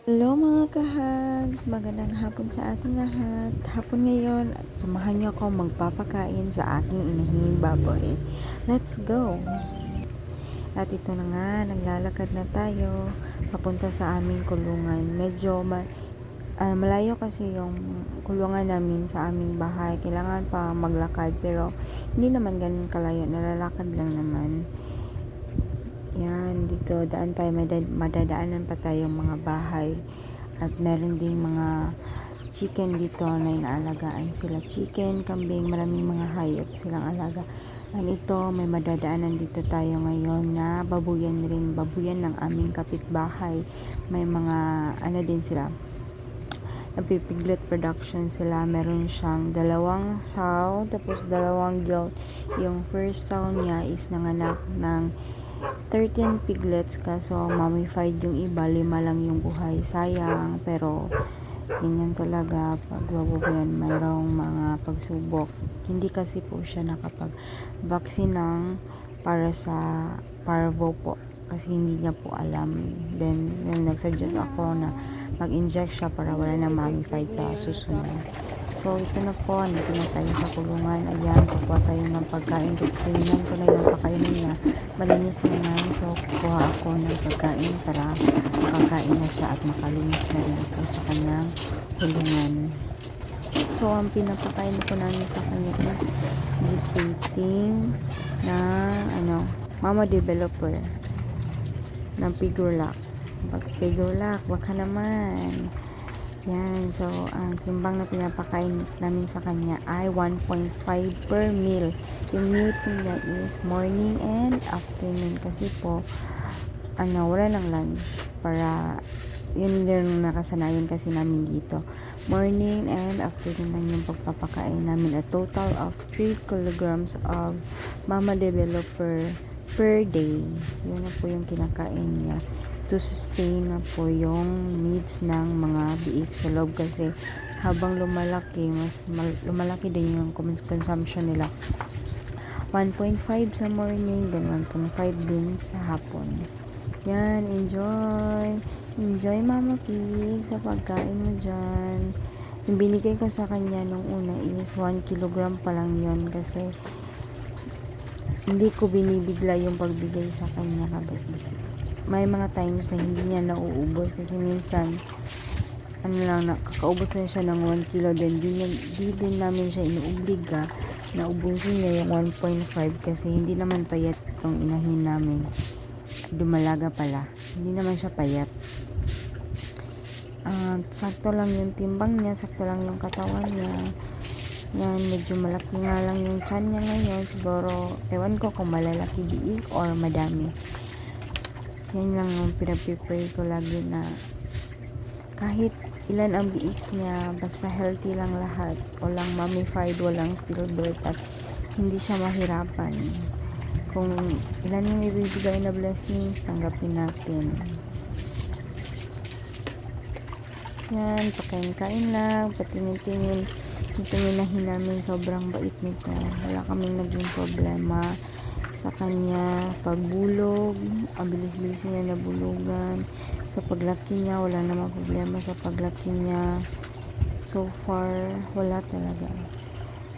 Hello mga kahags! Magandang hapon sa ating lahat. Hapon ngayon at samahan niyo ako magpapakain sa aking inahing baboy. Let's go! At ito na nga, naglalakad na tayo papunta sa aming kulungan. Medyo malayo kasi yung kulungan namin sa aming bahay. Kailangan pa maglakad pero hindi naman ganun kalayo. Nalalakad lang naman. Yan, dito daan tayo, madadaanan pa tayong mga bahay at meron ding mga chicken dito na inaalagaan sila. Chicken, kambing, maraming mga hayop silang alaga. And ito, may madadaanan dito tayo ngayon na babuyan rin, babuyan ng aming kapitbahay. May mga din sila, napipiglet production sila. Meron siyang dalawang sow, tapos dalawang goat. Yung first sow niya is nanganak ng 13 piglets, kaso mummified yung iba, 5 lang yung buhay. Sayang, pero ganyan talaga pag babuyan, mayroong mga pagsubok. Hindi kasi po siya nakapag-vaccine ng para sa parvo po, kasi hindi niya po alam. Then nagsuggest ako na mag-inject siya para wala na mummified sa susunod. So, ito na po, nandito na tayo sa kulungan. Ayan, kukuha tayo ng pagkain. Kasi tingnan ko na yung pagkain niya. Malinis naman. So, kukuha ako ng pagkain para makakain na siya at makalinis na rin ako sa kanyang kulungan. So, ang pinapakain ko namin sa kanya is gestating na, mama developer ng Pigurlac. Pigurlac, baka naman. Yan, so ang timbang na pinapakain namin sa kanya ay 1.5 per meal. Yung meal po niya is morning and afternoon, kasi po wala ng lunch, para yun din nakasanayan kasi namin dito. Morning and afternoon lang yung pagpapakain namin. A total of 3 kilograms of mama developer per day. Yun na po yung kinakain niya to sustain na po yung needs ng mga biik sa loob, kasi habang lumalaki, lumalaki din yung consumption nila. 1.5 sa morning, then 1.5 din sa hapon. Yan, enjoy mama pig sa pagkain mo dyan. Yung binigay ko sa kanya nung una is 1 kilogram pa lang yun, kasi hindi ko binibigla yung pagbigay sa kanya kasi may mga times na hindi niya nauubos, kasi minsan nakakaubos na siya ng 1 kilo, then di din namin siya inuobliga na ubusin niya yung 1.5, kasi hindi naman payat itong inahin namin. Dumalaga pala, hindi naman siya payat. Sakto lang yung timbang niya, sakto lang yung katawan niya. Yan, medyo malaki nga lang yung tiyan niya ngayon. Siguro, ewan ko kung malalaki biik or madami. Yan lang yung pinapipray ko lagi, na kahit ilan ang biik niya, basta healthy lang lahat. Walang mummified, walang stillbirth, at hindi siya mahirapan. Kung ilan yung ibibigay na blessings, tanggapin natin. Yan, pakain-kain lang, patingin-tingin. Ito minahin namin, sobrang bait nito. Wala kaming naging problema sa kanya. Pagbulog, ang bilis-bilis niya nabulugan. Sa paglaki niya, wala namang problema sa paglaki niya. So far, wala talaga.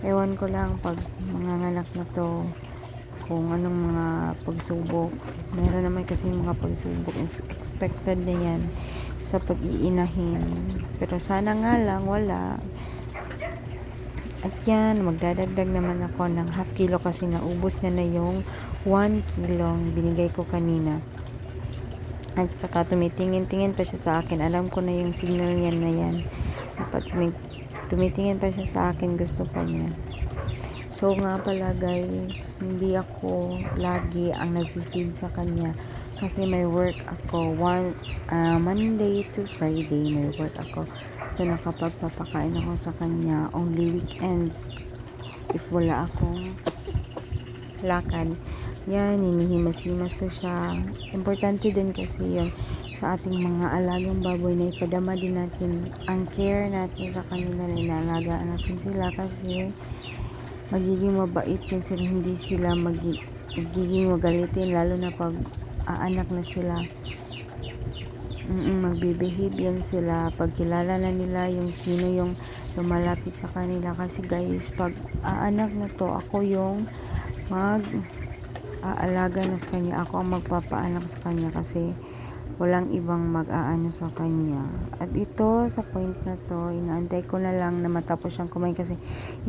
Ewan ko lang pag manganganak na to, kung anong mga pagsubok. Meron naman kasi mga pagsubok, expected na yan sa pag-iinahin. Pero sana nga lang wala. At yan, magdadagdag naman ako ng half kilo, kasi naubos niya na yung 1 kilong binigay ko kanina. At saka tumitingin-tingin pa siya sa akin. Alam ko na yung signal niya na yan. Dapat tumitingin pa siya sa akin, gusto pa niya. So nga pala guys, hindi ako lagi ang nag-feed sa kanya, kasi may work ako. Monday to Friday may work ako. So nakapagpapakain ako sa kanya only weekends, if wala akong lakad. Yan, hinihimas-himas ko siya. Importante din kasi yun sa ating mga alagang baboy, na ipadama din natin ang care natin sa kanila, na inaalagaan natin sila, kasi magiging mabait din sila, hindi sila magiging magalitin, lalo na pag aanak na sila. Magbe-behave yan sila pag kilala na nila yung sino yung lumalapit sa kanila. Kasi guys, pag anak na to, ako yung aalaga na sa kanya, ako ang magpapaanak sa kanya kasi walang ibang mag-aano sa kanya. At ito, sa point na to, inaantay ko na lang na matapos siyang kumain kasi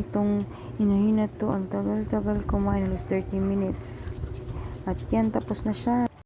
itong inahin na to, ang tagal-tagal kumain, halos 30 minutes. At yan, tapos na siya.